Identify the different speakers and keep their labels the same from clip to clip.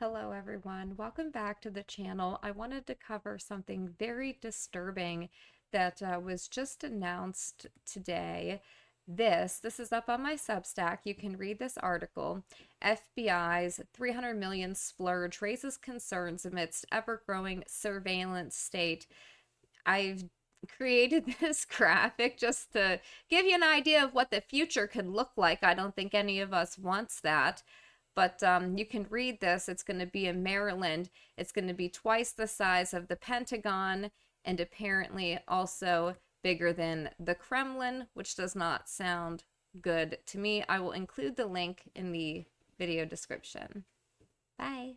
Speaker 1: Hello everyone, welcome back to the channel. I wanted to cover something very disturbing that was just announced today. This is up on my Substack. You can read this article. FBI's 300 million splurge raises concerns amidst ever-growing surveillance state. I've created this graphic just to give you an idea of what the future could look like. I don't think any of us wants that. But you can read this. It's going to be in Maryland. It's going to be twice the size of the Pentagon and apparently also bigger than the Kremlin, which does not sound good to me. I will include the link in the video description. Bye.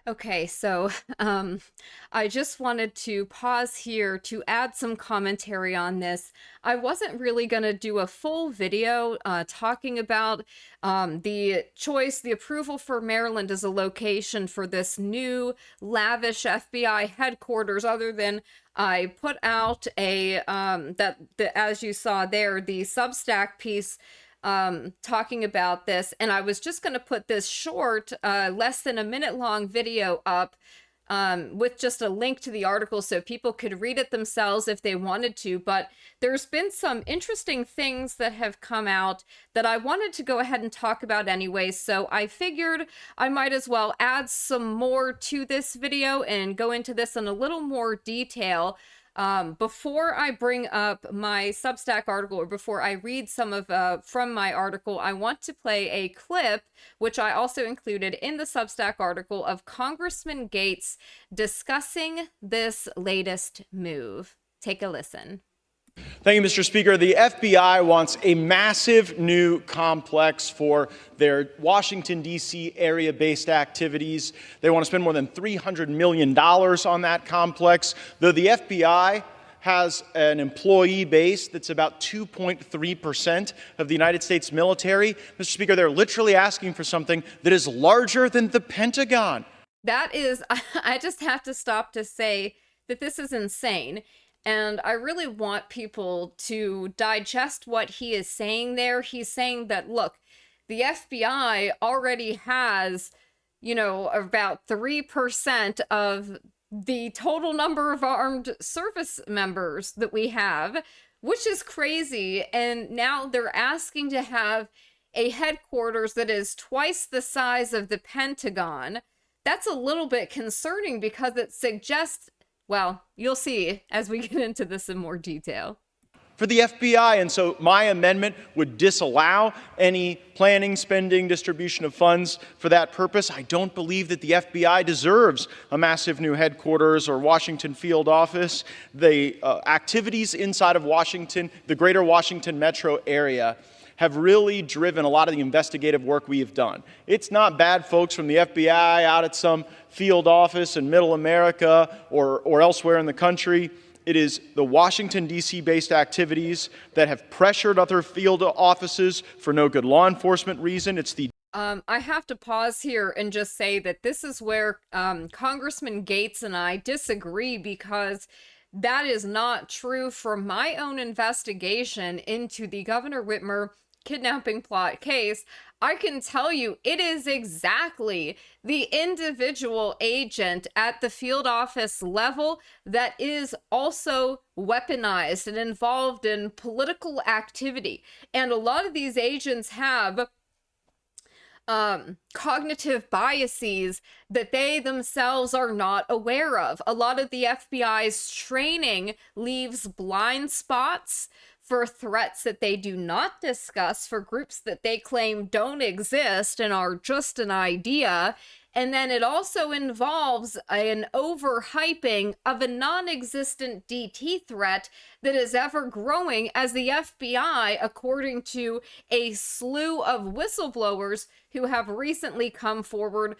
Speaker 1: Okay, so I just wanted to pause here to add some commentary on this. I wasn't really going to do a full video talking about the choice, the approval for Maryland as a location for this new lavish FBI headquarters, other than I put out a, as you saw there, the Substack piece talking about this, and I was just going to put this short, less than a minute long video up with just a link to the article so people could read it themselves if they wanted to. But there's been some interesting things that have come out that I wanted to go ahead and talk about anyway, so I figured I might as well add some more to this video and go into this in a little more detail. Before I bring up my Substack article, or before I read some of from my article, I want to play a clip, which I also included in the Substack article, of Congressman Gates discussing this latest move. Take a listen.
Speaker 2: Thank you, Mr. Speaker. The FBI wants a massive new complex for their Washington, D.C. area-based activities. They want to spend more than $300 million on that complex, though the FBI has an employee base that's about 2.3% of the United States military. Mr. Speaker, they're literally asking for something that is larger than the Pentagon.
Speaker 1: That is, I just have to stop to say that this is insane. And I really want people to digest what he is saying there. He's saying that, look, the FBI already has, you know, about 3% of the total number of armed service members that we have, which is crazy. And now they're asking to have a headquarters that is twice the size of the Pentagon. That's a little bit concerning because it suggests, well, you'll see as we get into this in more detail.
Speaker 2: For the FBI, and so my amendment would disallow any planning, spending, distribution of funds for that purpose. I don't believe that the FBI deserves a massive new headquarters or Washington field office. The activities inside of Washington, the greater Washington metro area, have really driven a lot of the investigative work we have done. It's not bad folks from the FBI out at some field office in middle America or elsewhere in the country. It is the Washington, D.C. based activities that have pressured other field offices for no good law enforcement reason. It's the
Speaker 1: I have to pause here and just say that this is where Congressman Gates and I disagree, because that is not true. From my own investigation into the Governor Whitmer kidnapping plot case, I can tell you it is exactly the individual agent at the field office level that is also weaponized and involved in political activity. And a lot of these agents have cognitive biases that they themselves are not aware of. A lot of the FBI's training leaves blind spots for threats that they do not discuss, for groups that they claim don't exist and are just an idea. And then it also involves an overhyping of a non-existent DT threat that is ever growing, as the FBI, according to a slew of whistleblowers who have recently come forward,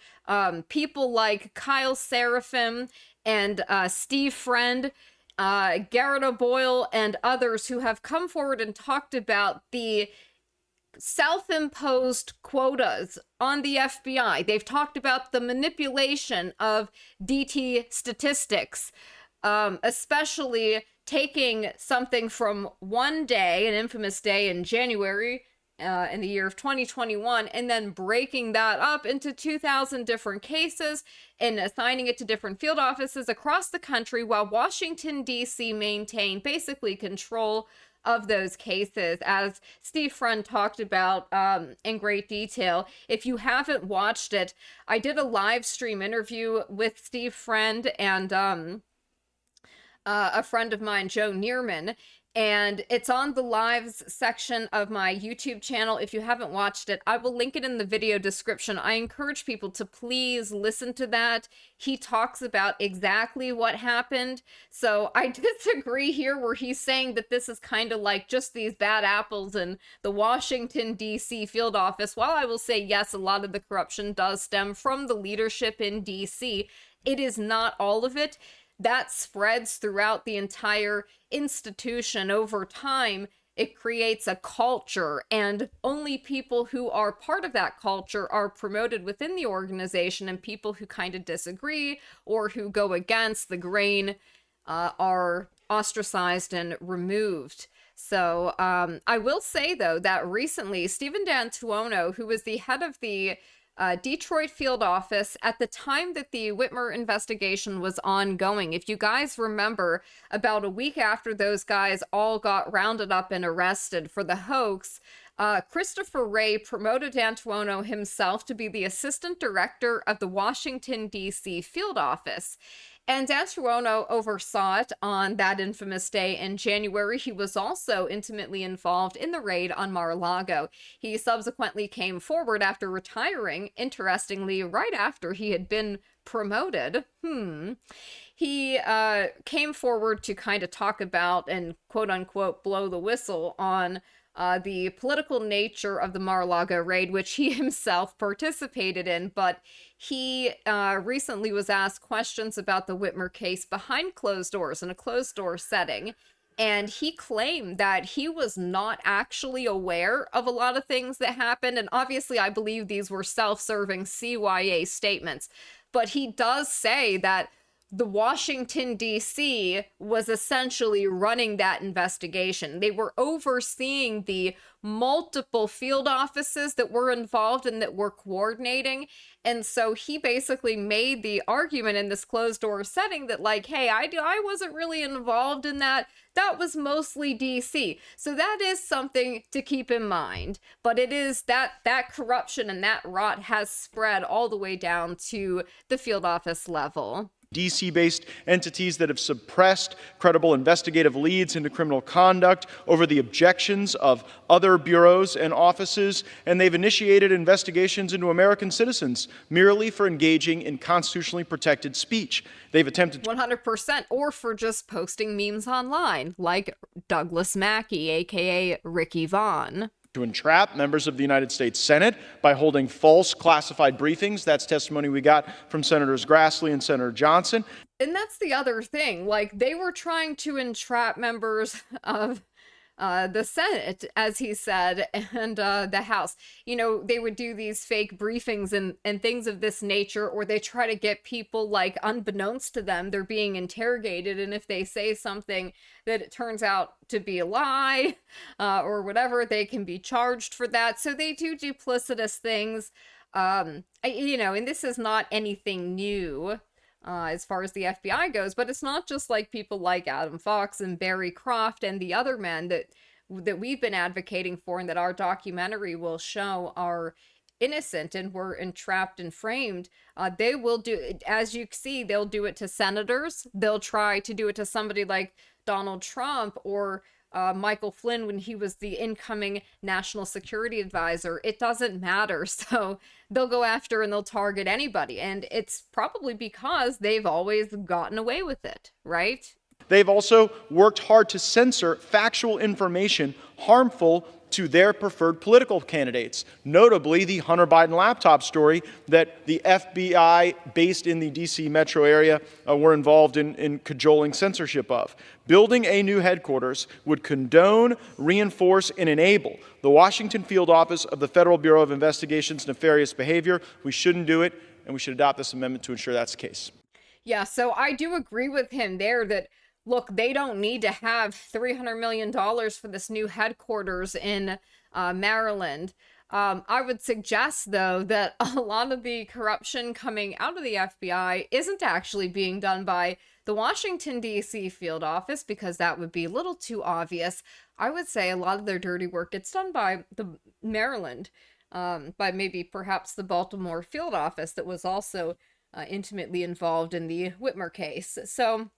Speaker 1: people like Kyle Serafin and Steve Friend, Garrett O'Boyle, and others who have come forward and talked about the self-imposed quotas on the FBI. They've talked about the manipulation of DT statistics, especially taking something from one day, an infamous day in January, in the year of 2021, and then breaking that up into 2,000 different cases and assigning it to different field offices across the country, while Washington, D.C. maintained basically control of those cases, as Steve Friend talked about in great detail. If you haven't watched it, I did a live stream interview with Steve Friend and a friend of mine, Joe Neerman, and it's on the lives section of my YouTube channel. If you haven't watched it, I will link it in the video description. I encourage people to please listen to that. He talks about exactly what happened. So I disagree here where he's saying that this is kind of like just these bad apples in the Washington, D.C. field office. While I will say, yes, a lot of the corruption does stem from the leadership in D.C., it is not all of it. That spreads throughout the entire institution over time. It creates a culture, and only people who are part of that culture are promoted within the organization, and people who kind of disagree or who go against the grain are ostracized and removed. So I will say, though, that recently Stephen D'Antuono, who was the head of the Detroit field office at the time that the Whitmer investigation was ongoing. If you guys remember, about a week after those guys all got rounded up and arrested for the hoax, Christopher Wray promoted D'Antuono himself to be the assistant director of the Washington, D.C. field office. And D'Antuono oversaw it on that infamous day in January. He was also intimately involved in the raid on Mar-a-Lago. He subsequently came forward after retiring, interestingly, right after he had been promoted. He came forward to kind of talk about and quote-unquote blow the whistle on the political nature of the Mar-a-Lago raid, which he himself participated in, but he recently was asked questions about the Whitmer case behind closed doors in a closed door setting, and he claimed that he was not actually aware of a lot of things that happened, and obviously I believe these were self-serving CYA statements, but he does say that the Washington, D.C. was essentially running that investigation. They were overseeing the multiple field offices that were involved and that were coordinating. And so he basically made the argument in this closed door setting that, like, hey, I wasn't really involved in that. That was mostly D.C. So that is something to keep in mind. But it is that corruption and that rot has spread all the way down to the field office level.
Speaker 2: DC-based entities that have suppressed credible investigative leads into criminal conduct over the objections of other bureaus and offices, and they've initiated investigations into American citizens merely for engaging in constitutionally protected speech. They've attempted
Speaker 1: 100%, or for just posting memes online, like Douglas Mackey, aka Ricky Vaughn.
Speaker 2: To entrap members of the United States Senate by holding false classified briefings. That's testimony we got from Senators Grassley and Senator Johnson.
Speaker 1: And that's the other thing. Like, they were trying to entrap members of the Senate, as he said, and the House. You know, they would do these fake briefings and things of this nature, or they try to get people, like, unbeknownst to them, they're being interrogated, and if they say something that it turns out to be a lie, or whatever, they can be charged for that. So they do duplicitous things, you know, and this is not anything new. As far as the FBI goes, but it's not just like people like Adam Fox and Barry Croft and the other men that we've been advocating for and that our documentary will show are innocent and were entrapped and framed. They will do, as you see, they'll do it to senators. They'll try to do it to somebody like Donald Trump or Michael Flynn when he was the incoming national security advisor. It doesn't matter. So they'll go after and they'll target anybody. And it's probably because they've always gotten away with it, right?
Speaker 2: They've also worked hard to censor factual information harmful to their preferred political candidates, notably the Hunter Biden laptop story that the FBI based in the D.C. metro area were involved in cajoling censorship of. Building a new headquarters would condone, reinforce, and enable the Washington field office of the Federal Bureau of Investigation's nefarious behavior. We shouldn't do it, and we should adopt this amendment to ensure that's the case.
Speaker 1: Yeah, so I do agree with him there that, look, they don't need to have $300 million for this new headquarters in Maryland. I would suggest, though, that a lot of the corruption coming out of the FBI isn't actually being done by the Washington, D.C. field office, because that would be a little too obvious. I would say a lot of their dirty work gets done by the Maryland, by maybe perhaps the Baltimore field office that was also intimately involved in the Whitmer case. So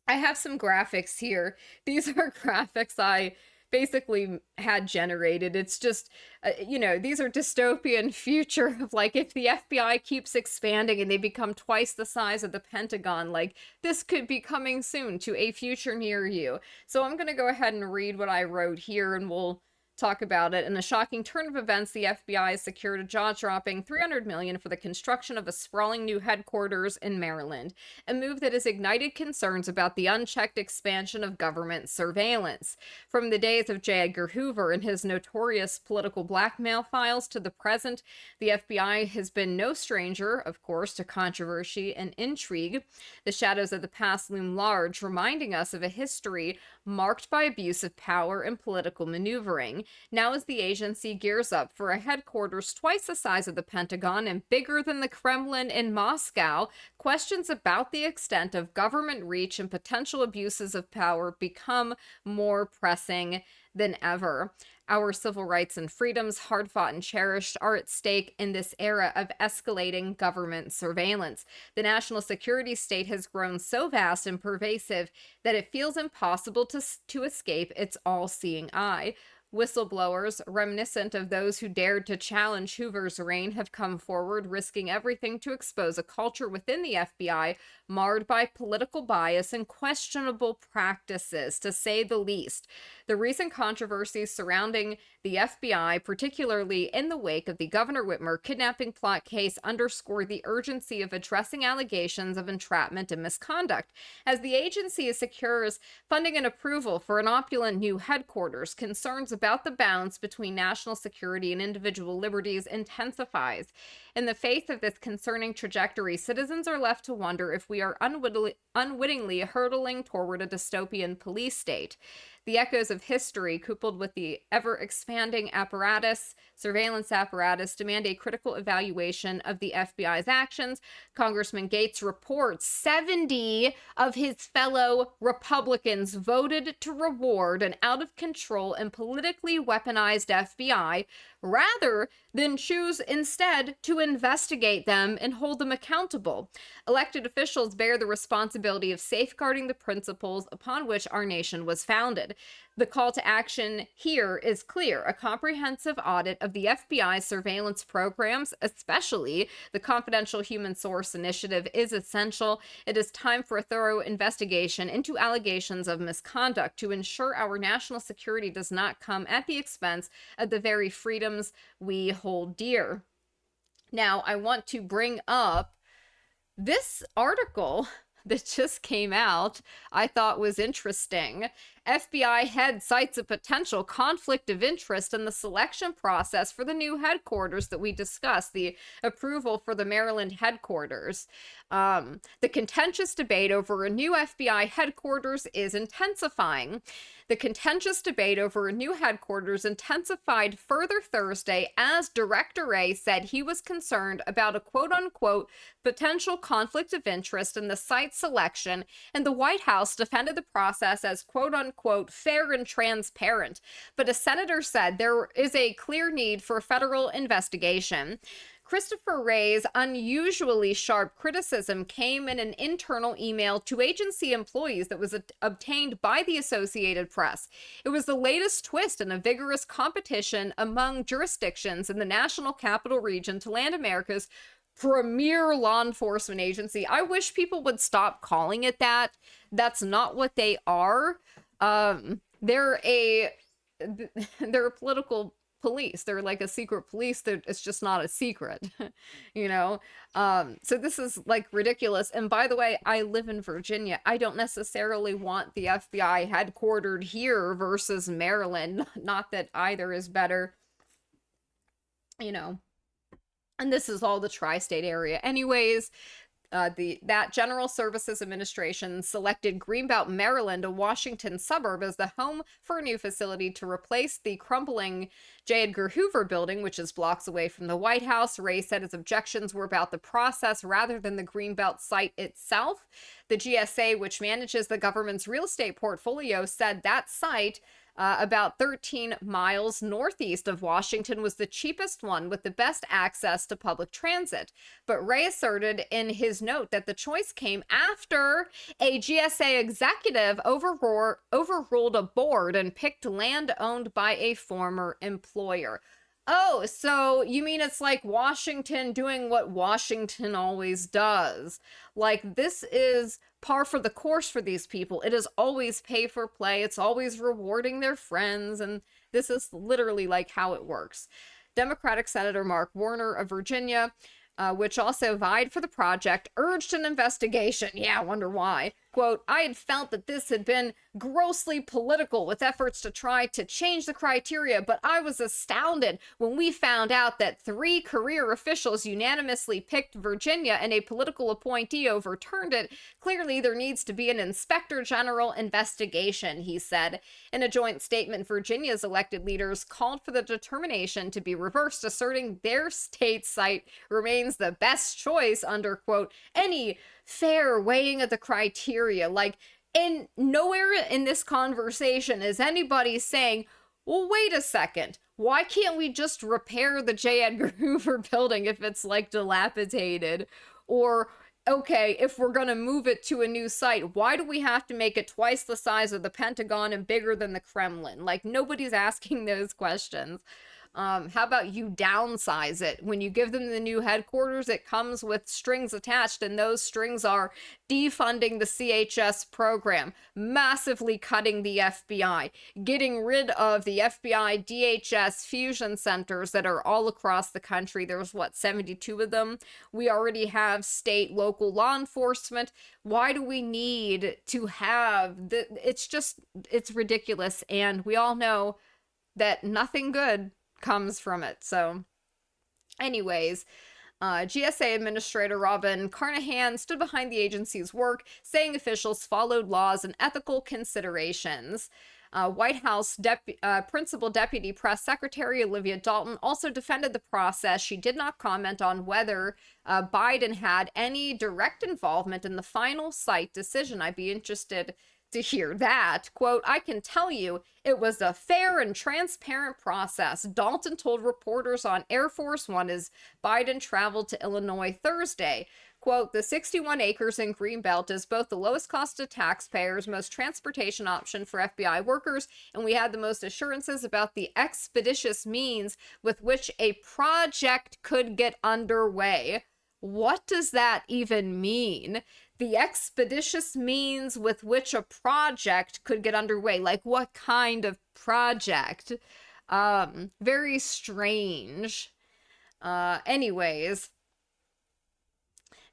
Speaker 1: I have some graphics here. These are graphics I basically had generated. It's just, these are dystopian future of like if the FBI keeps expanding and they become twice the size of the Pentagon, like this could be coming soon to a future near you. So I'm going to go ahead and read what I wrote here and we'll talk about it. In a shocking turn of events, the FBI has secured a jaw-dropping $300 million for the construction of a sprawling new headquarters in Maryland, a move that has ignited concerns about the unchecked expansion of government surveillance. From the days of J. Edgar Hoover and his notorious political blackmail files to the present, the FBI has been no stranger, of course, to controversy and intrigue. The shadows of the past loom large, reminding us of a history marked by abuse of power and political maneuvering. Now, as the agency gears up for a headquarters twice the size of the Pentagon and bigger than the Kremlin in Moscow, questions about the extent of government reach and potential abuses of power become more pressing than ever. Our civil rights and freedoms, hard fought and cherished, are at stake in this era of escalating government surveillance. The national security state has grown so vast and pervasive that it feels impossible to escape its all-seeing eye. Whistleblowers, reminiscent of those who dared to challenge Hoover's reign, have come forward, risking everything to expose a culture within the FBI marred by political bias and questionable practices, to say the least. The recent controversies surrounding the FBI, particularly in the wake of the Governor Whitmer kidnapping plot case, underscore the urgency of addressing allegations of entrapment and misconduct. As the agency secures funding and approval for an opulent new headquarters, concerns about the balance between national security and individual liberties intensifies. In the face of this concerning trajectory, citizens are left to wonder if we are unwittingly hurtling toward a dystopian police state. The echoes of history, coupled with the ever-expanding surveillance apparatus, demand a critical evaluation of the FBI's actions. Congressman Gates reports 70 of his fellow Republicans voted to reward an out-of-control and politically weaponized FBI rather than choose instead to investigate them and hold them accountable. Elected officials bear the responsibility of safeguarding the principles upon which our nation was founded. The call to action here is clear: a comprehensive audit of the FBI's surveillance programs, especially the Confidential Human Source Initiative, is essential. It is time for a thorough investigation into allegations of misconduct to ensure our national security does not come at the expense of the very freedoms we hold dear. Now, I want to bring up this article that just came out. I thought was interesting. FBI head cites a potential conflict of interest in the selection process for the new headquarters that we discussed, the approval for the Maryland headquarters. The contentious debate over a new FBI headquarters is intensifying. The contentious debate over a new headquarters intensified further Thursday as Director Wray said he was concerned about a quote-unquote potential conflict of interest in the site selection, and the White House defended the process as quote-unquote fair and transparent. But a senator said there is a clear need for federal investigation. Christopher Wray's unusually sharp criticism came in an internal email to agency employees that was obtained by the Associated Press. It was the latest twist in a vigorous competition among jurisdictions in the National Capital Region to land America's premier law enforcement agency. I wish people would stop calling it that. That's not what they are. They're a political police. They're like a secret police. It's just not a secret, you know? So this is like ridiculous. And by the way, I live in Virginia. I don't necessarily want the FBI headquartered here versus Maryland. Not that either is better, you know? And this is all the tri-state area. Anyways, that General Services Administration selected Greenbelt, Maryland, a Washington suburb, as the home for a new facility to replace the crumbling J. Edgar Hoover building, which is blocks away from the White House. Ray said his objections were about the process rather than the Greenbelt site itself. The GSA, which manages the government's real estate portfolio, said that site, about 13 miles northeast of Washington, was the cheapest one with the best access to public transit. But Ray asserted in his note that the choice came after a GSA executive overruled a board and picked land owned by a former employer. Oh, so you mean it's like Washington doing what Washington always does? Like, this is par for the course for these people. It is always pay for play. It's always rewarding their friends. And this is literally like how it works. Democratic Senator Mark Warner of Virginia, which also vied for the project, urged an investigation. Yeah, I wonder why. Quote, I had felt that this had been grossly political with efforts to try to change the criteria, but I was astounded when we found out that 3 career officials unanimously picked Virginia and a political appointee overturned it. Clearly, there needs to be an inspector general investigation, he said. In a joint statement, Virginia's elected leaders called for the determination to be reversed, asserting their state site remains the best choice under, quote, any fair weighing of the criteria. Like, in nowhere in this conversation is anybody saying, well, wait a second, why can't we just repair the J. Edgar Hoover building if it's like dilapidated? Or, okay, if we're gonna move it to a new site, why do we have to make it twice the size of the Pentagon and bigger than the Kremlin? Like, nobody's asking those questions. How about you downsize it? When you give them the new headquarters, it comes with strings attached, and those strings are defunding the CHS program, massively cutting the FBI, getting rid of the FBI DHS fusion centers that are all across the country. There's, 72 of them? We already have state, local law enforcement. Why do we need to have it's ridiculous, and we all know that nothing good comes from it. So anyways, GSA Administrator Robin Carnahan stood behind the agency's work, saying officials followed laws and ethical considerations. White House Principal Deputy Press Secretary Olivia Dalton also defended the process. She did not comment on whether Biden had any direct involvement in the final site decision. I'd be interested to hear that. Quote, I can tell you it was a fair and transparent process, Dalton told reporters on Air Force One as Biden traveled to Illinois Thursday. Quote, the 61 acres in Greenbelt is both the lowest cost to taxpayers, most transportation option for FBI workers, and we had the most assurances about the expeditious means with which a project could get underway. What does that even mean? The expeditious means with which a project could get underway. Like, what kind of project? Very strange. Anyways,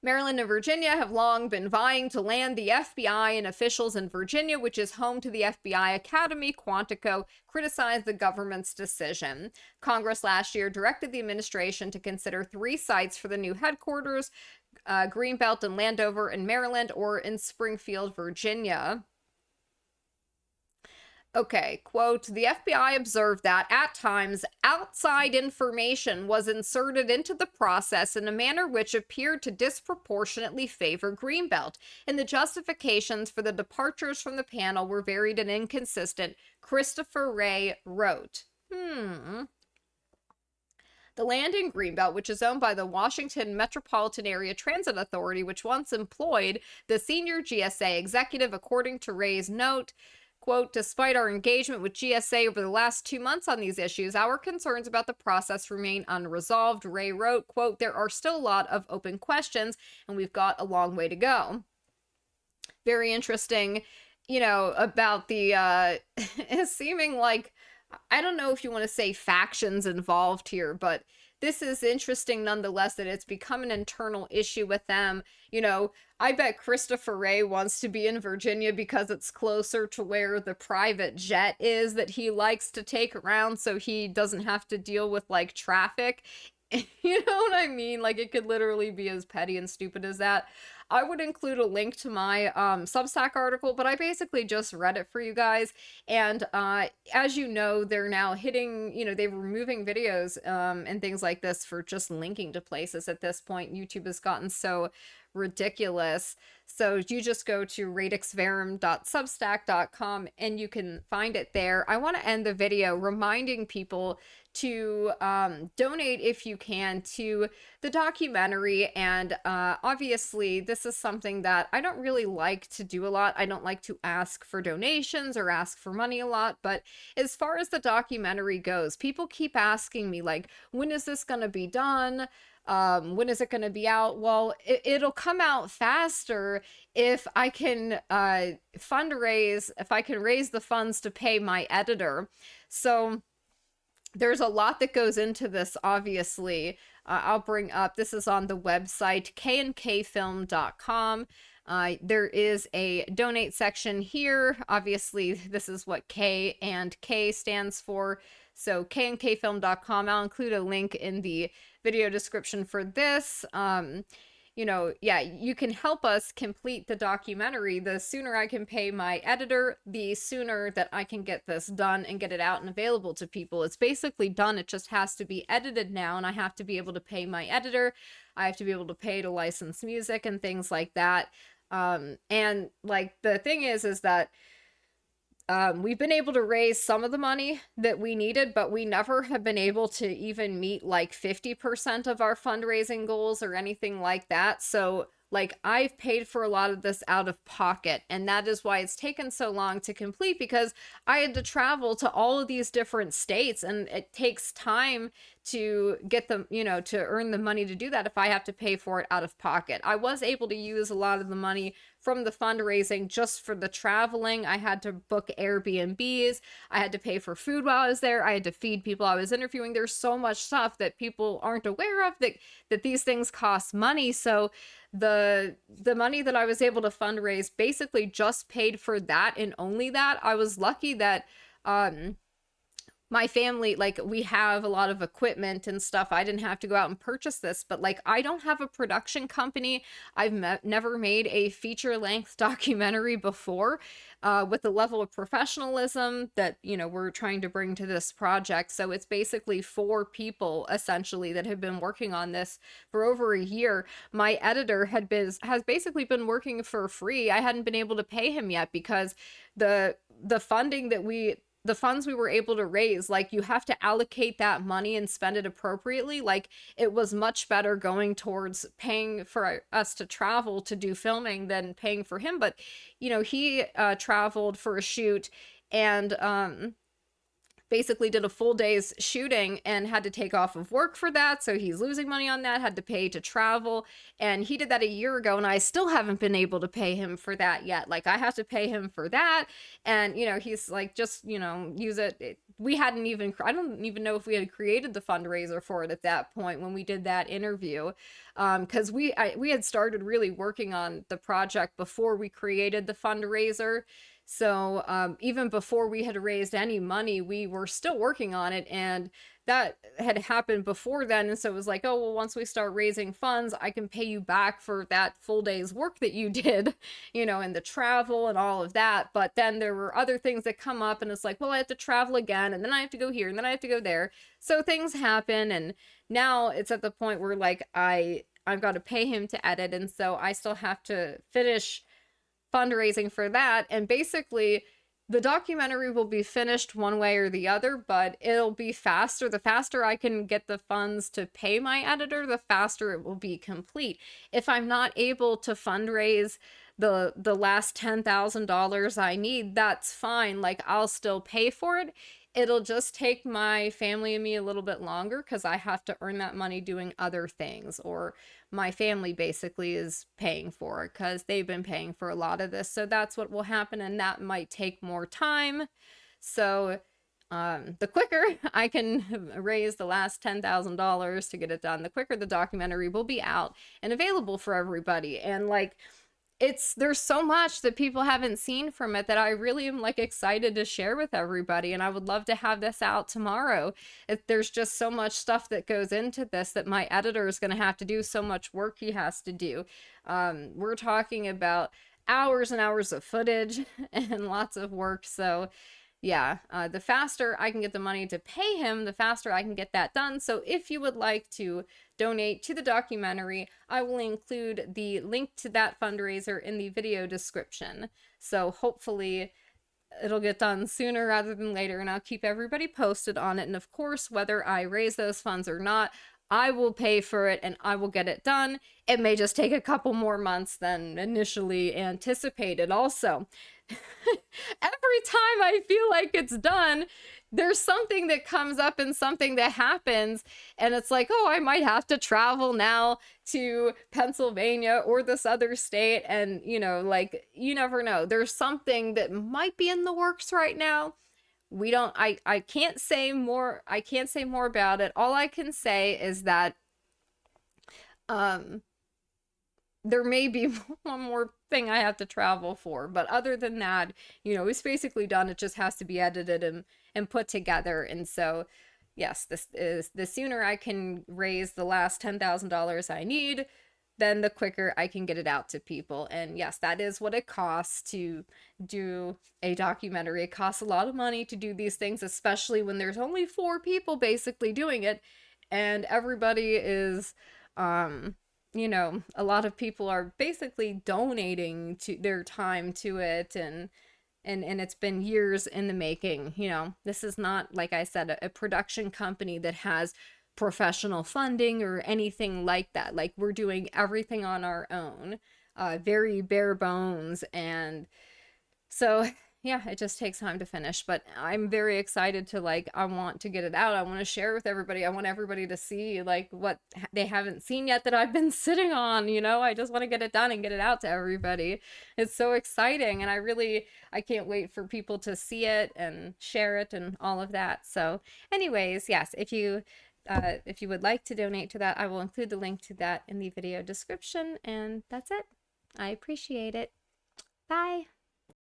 Speaker 1: Maryland and Virginia have long been vying to land the FBI, and officials in Virginia, which is home to the FBI Academy, Quantico, criticized the government's decision. Congress last year directed the administration to consider 3 sites for the new headquarters, Greenbelt and Landover in Maryland, or in Springfield, Virginia. Okay, quote, the FBI observed that, at times, outside information was inserted into the process in a manner which appeared to disproportionately favor Greenbelt, and the justifications for the departures from the panel were varied and inconsistent, Christopher Wray wrote. The land in Greenbelt, which is owned by the Washington Metropolitan Area Transit Authority, which once employed the senior GSA executive, according to Wray's note, quote, despite our engagement with GSA over the last 2 months on these issues, our concerns about the process remain unresolved. Wray wrote, quote, there are still a lot of open questions, and we've got a long way to go. Very interesting, about the, seeming like, I don't know if you want to say factions involved here, but this is interesting nonetheless that it's become an internal issue with them. I bet Christopher Wray wants to be in Virginia because it's closer to where the private jet is that he likes to take around, so he doesn't have to deal with, traffic. You know what I mean? Like, it could literally be as petty and stupid as that. I would include a link to my Substack article, but I basically just read it for you guys. And as you know, they're now hitting, they're removing videos and things like this for just linking to places at this point. YouTube has gotten so ridiculous. So you just go to radixverum.substack.com and you can find it there. I want to end the video reminding people to donate if you can to the documentary. And obviously, this is something that I don't really like to do a lot. I don't like to ask for donations or ask for money a lot. But as far as the documentary goes, people keep asking me, like, when is this going to be done? When is it going to be out? Well, it'll come out faster if I can fundraise, if I can raise the funds to pay my editor. So there's a lot that goes into this, obviously. I'll bring up, this is on the website, kandkfilm.com. There is a donate section here. Obviously, this is what K and K stands for. So kandkfilm.com. I'll include a link in the video description for this. Yeah, you can help us complete the documentary. The sooner I can pay my editor, the sooner that I can get this done and get it out and available to people. It's basically done. It just has to be edited now, and I have to be able to pay my editor. I have to be able to pay to license music and things like that. And like the thing is that we've been able to raise some of the money that we needed, but we never have been able to even meet like 50% of our fundraising goals or anything like that. So like, I've paid for a lot of this out of pocket, and that is why it's taken so long to complete, because I had to travel to all of these different states, and it takes time to get them, to earn the money to do that if I have to pay for it out of pocket. I was able to use a lot of the money from the fundraising just for the traveling. I had to book Airbnbs. I had to pay for food while I was there. I had to feed people I was interviewing. There's so much stuff that people aren't aware of, that these things cost money. So the money that I was able to fundraise basically just paid for that and only that. I was lucky that my family, like, we have a lot of equipment and stuff. I didn't have to go out and purchase this, but like, I don't have a production company. I've never made a feature-length documentary before with the level of professionalism that, we're trying to bring to this project. So it's basically 4 people essentially that have been working on this for over a year. My editor has basically been working for free. I hadn't been able to pay him yet because the funding that the funds we were able to raise, like, you have to allocate that money and spend it appropriately. Like, it was much better going towards paying for us to travel to do filming than paying for him. But, he traveled for a shoot and basically did a full day's shooting and had to take off of work for that. So he's losing money on that, had to pay to travel. And he did that a year ago, and I still haven't been able to pay him for that yet. Like, I have to pay him for that. And, he's like, just, use it. We hadn't even, I don't even know if we had created the fundraiser for it at that point when we did that interview. Because we had started really working on the project before we created the fundraiser. So even before we had raised any money, we were still working on it, and that had happened before then. And so it was like, oh, well, once we start raising funds, I can pay you back for that full day's work that you did, and the travel and all of that. But then there were other things that come up, and it's like, well, I have to travel again, and then I have to go here, and then I have to go there. So things happen, and now it's at the point where, like, I've got to pay him to edit, and so I still have to finish fundraising for that. And basically, the documentary will be finished one way or the other, but it'll be faster. The faster I can get the funds to pay my editor, the faster it will be complete. If I'm not able to fundraise the last $10,000 I need, that's fine. Like, I'll still pay for it. It'll just take my family and me a little bit longer because I have to earn that money doing other things, or my family basically is paying for it because they've been paying for a lot of this. So that's what will happen, and that might take more time. So the quicker I can raise the last $10,000 to get it done, the quicker the documentary will be out and available for everybody. And like, there's so much that people haven't seen from it that I really am like excited to share with everybody, and I would love to have this out tomorrow. There's just so much stuff that goes into this that my editor is going to have to do, so much work he has to do. We're talking about hours and hours of footage and lots of work. So yeah, the faster I can get the money to pay him, the faster I can get that done. So if you would like to donate to the documentary, I will include the link to that fundraiser in the video description. So hopefully it'll get done sooner rather than later, and I'll keep everybody posted on it. And of course, whether I raise those funds or not, I will pay for it and I will get it done. It may just take a couple more months than initially anticipated. Also, every time I feel like it's done, there's something that comes up and something that happens, and it's like, oh, I might have to travel now to Pennsylvania or this other state, and like, you never know. There's something that might be in the works right now. We don't I can't say more. I can't say more about it. All I can say is that um there may be one more thing I have to travel for, but other than that, it's basically done. It just has to be edited and put together. And so, yes, this is the sooner I can raise the last $10,000 I need, then the quicker I can get it out to people. And yes, that is what it costs to do a documentary. It costs a lot of money to do these things, especially when there's only 4 people basically doing it, and everybody is a lot of people are basically donating to their time to it, and it's been years in the making. This is not, like I said, a production company that has professional funding or anything like that. Like, we're doing everything on our own, very bare bones. And so yeah, it just takes time to finish, but I'm very excited to, like, I want to get it out. I want to share with everybody. I want everybody to see like what they haven't seen yet that I've been sitting on. I just want to get it done and get it out to everybody. It's so exciting, and I can't wait for people to see it and share it and all of that. So anyways, yes, if you would like to donate to that, I will include the link to that in the video description. And that's it. I appreciate it. Bye.